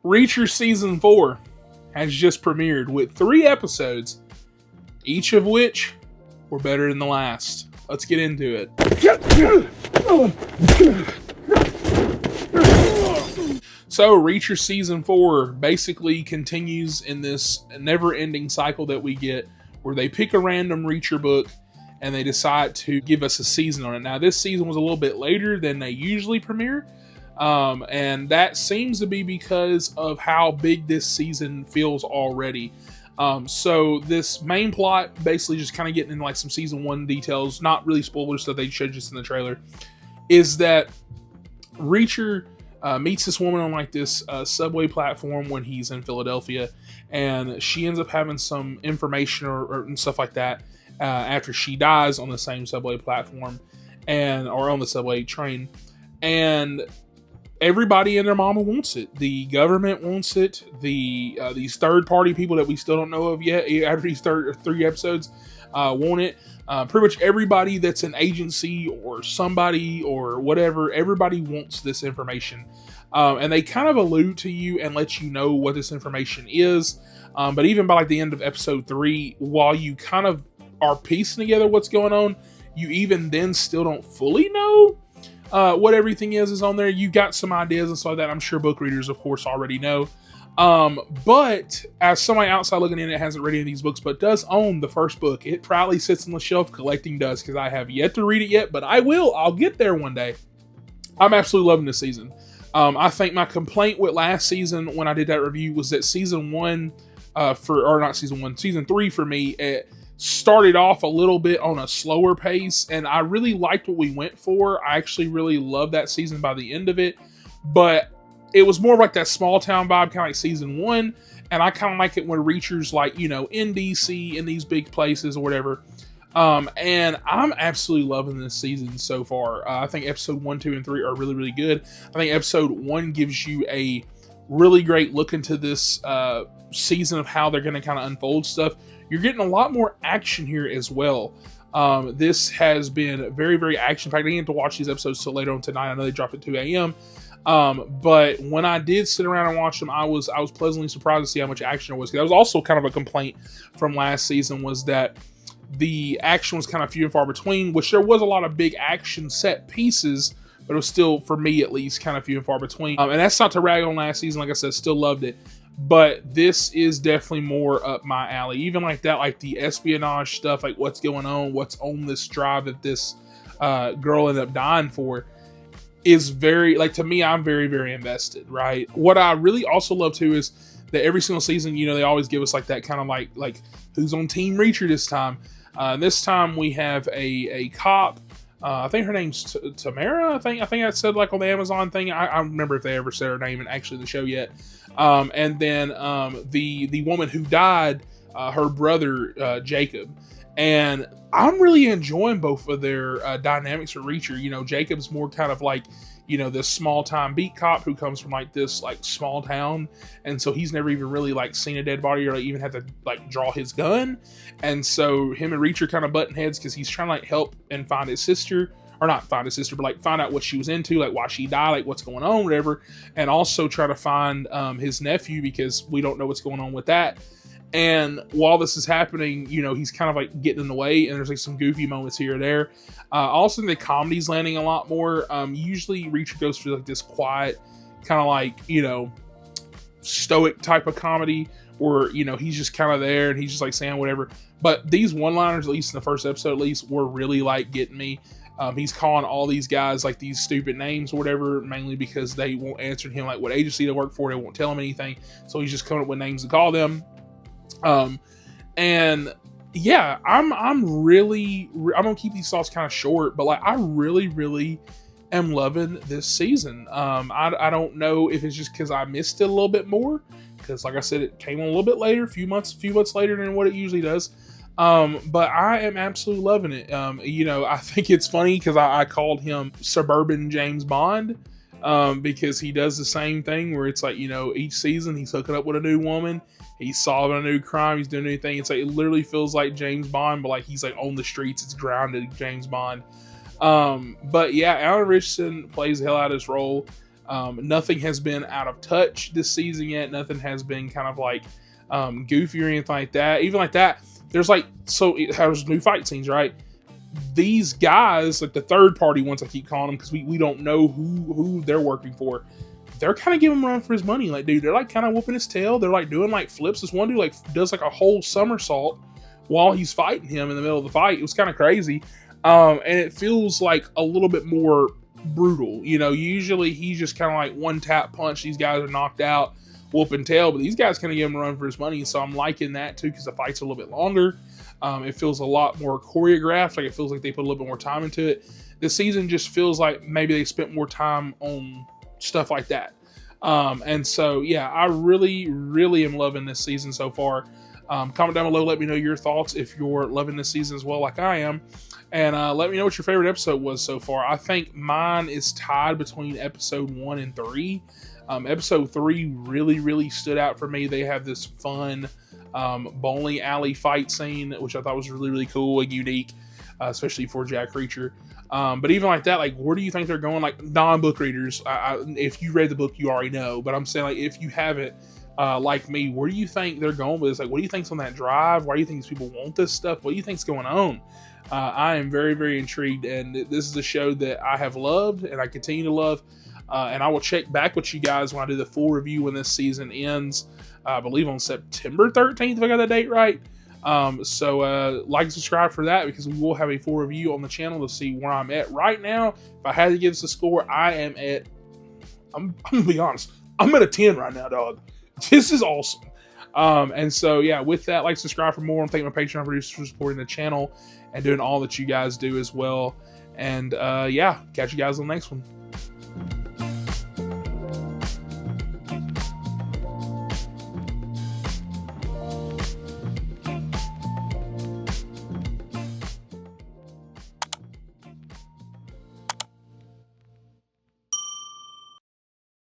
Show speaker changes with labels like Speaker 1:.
Speaker 1: Reacher Season 4 has just premiered with 3 episodes, each of which were better than the last. Let's get into it. So, Reacher Season 4 basically continues in this never-ending cycle that we get where they pick a random Reacher book and they decide to give us a season on it. Now, this season was a little bit later than they usually premiere, and that seems to be because of how big this season feels already. So this main plot, basically just kind of getting into like some season 1 details, not really spoilers, so they showed just in the trailer, is that Reacher meets this woman on like this subway platform when he's in Philadelphia, and she ends up having some information and stuff like that after she dies on the same subway platform or on the subway train, and everybody and their mama wants it. The government wants it. These third-party people that we still don't know of yet after these 3 episodes want it. Pretty much everybody that's an agency or somebody or whatever, everybody wants this information. And they kind of allude to you and let you know what this information is. But even by like the end of episode 3, while you kind of are piecing together what's going on, you even then still don't fully know what everything is on there. You got some ideas and stuff like that. I'm sure book readers, of course, already know. But as somebody outside looking in, it hasn't read any of these books, but does own the first book. It proudly sits on the shelf collecting dust because I have yet to read it yet, but I will. I'll get there one day. I'm absolutely loving this season. I think my complaint with last season when I did that review was that season 3 for me, it started off a little bit on a slower pace, and I really liked what we went for. I actually really loved that season by the end of it, but it was more like that small town vibe, kind of like season 1, and I kind of like it when Reacher's like, in DC, in these big places or whatever. And I'm absolutely loving this season so far. I think episode 1, 2, and 3 are really, really good. I think episode 1 gives you a really great look into this season of how they're going to kind of unfold stuff. You're getting a lot more action here as well. This has been very, very action-packed. I didn't get to watch these episodes till later on tonight. I know they dropped at 2 a.m. But when I did sit around and watch them, I was pleasantly surprised to see how much action there was. That was also kind of a complaint from last season, was that the action was kind of few and far between, which there was a lot of big action set pieces, but it was still, for me at least, kind of few and far between. And that's not to rag on last season. Like I said, still loved it. But this is definitely more up my alley. Even like that, like the espionage stuff, like what's going on, what's on this drive that this girl ended up dying for, is very, like, to me, I'm very, very invested, right? What I really also love too is that every single season, they always give us like that kind of like who's on Team Reacher this time. This time we have a cop. I think her name's Tamara. I think I said like on the Amazon thing. I don't remember if they ever said her name in actually the show yet. And then the woman who died, her brother Jacob. And I'm really enjoying both of their dynamics for Reacher. Jacob's more kind of like, this small time beat cop who comes from like this like small town, and so he's never even really like seen a dead body or like even had to like draw his gun. And so him and Reacher kind of button heads because he's trying to like help and find his sister, or not find his sister, but like find out what she was into, like why she died, like what's going on, whatever. And also try to find his nephew because we don't know what's going on with that. And while this is happening, he's kind of like getting in the way, and there's like some goofy moments here or there. Also, the comedy's landing a lot more. Usually Reacher goes for like this quiet, kind of like, stoic type of comedy where, he's just kind of there and he's just like saying whatever. But these one-liners, at least in the first episode, at least, were really like getting me. He's calling all these guys like these stupid names or whatever, mainly because they won't answer him like what agency they work for. They won't tell him anything. So he's just coming up with names to call them. And yeah, I'm gonna keep these thoughts kind of short, but like I really, really am loving this season. I don't know if it's just because I missed it a little bit more, because like I said, it came on a little bit later, a few months later than what it usually does. But I am absolutely loving it. I think it's funny because I called him Suburban James Bond, because he does the same thing where it's like, each season he's hooking up with a new woman. He's solving a new crime. He's doing a new thing. It's like, it literally feels like James Bond, but like he's like on the streets. It's grounded James Bond. But yeah, Alan Ritchson plays the hell out of this role. Nothing has been out of touch this season yet. Nothing has been kind of like goofy or anything like that. Even like that, there's like, there's new fight scenes, right? These guys, like the third party ones, I keep calling them because we don't know who they're working for. They're kind of giving him a run for his money. Like, dude, they're like kind of whooping his tail. They're like doing like flips. This one dude like does like a whole somersault while he's fighting him in the middle of the fight. It was kind of crazy. And it feels like a little bit more brutal. You know, usually he's just kind of like one tap punch. These guys are knocked out, whooping tail. But these guys kind of give him a run for his money. So I'm liking that too because the fight's a little bit longer. It feels a lot more choreographed. Like it feels like they put a little bit more time into it. This season just feels like maybe they spent more time on stuff like that. And so, yeah, I really, really am loving this season so far. Comment down below. Let me know your thoughts if you're loving this season as well like I am. And let me know what your favorite episode was so far. I think mine is tied between episode 1 and 3. Episode 3 really, really stood out for me. They have this fun bowling alley fight scene, which I thought was really, really cool and unique, especially for Jack Reacher. But even like that, like, where do you think they're going? Like, non-book readers, if you read the book, you already know. But I'm saying, like, if you haven't, like me, where do you think they're going with this? Like, what do you think's on that drive? Why do you think these people want this stuff? What do you think's going on? I am very, very intrigued, and this is a show that I have loved and I continue to love. And I will check back with you guys when I do the full review when this season ends. I believe on September 13th, if I got that date right. So like and subscribe for that because we will have a full review on the channel to see where I'm at right now. If I had to give this a score, I'm gonna be honest, I'm at a 10 right now, dog. This is awesome. And so yeah, with that, like, subscribe for more, and thank my Patreon producers for supporting the channel and doing all that you guys do as well. And yeah, catch you guys on the next one.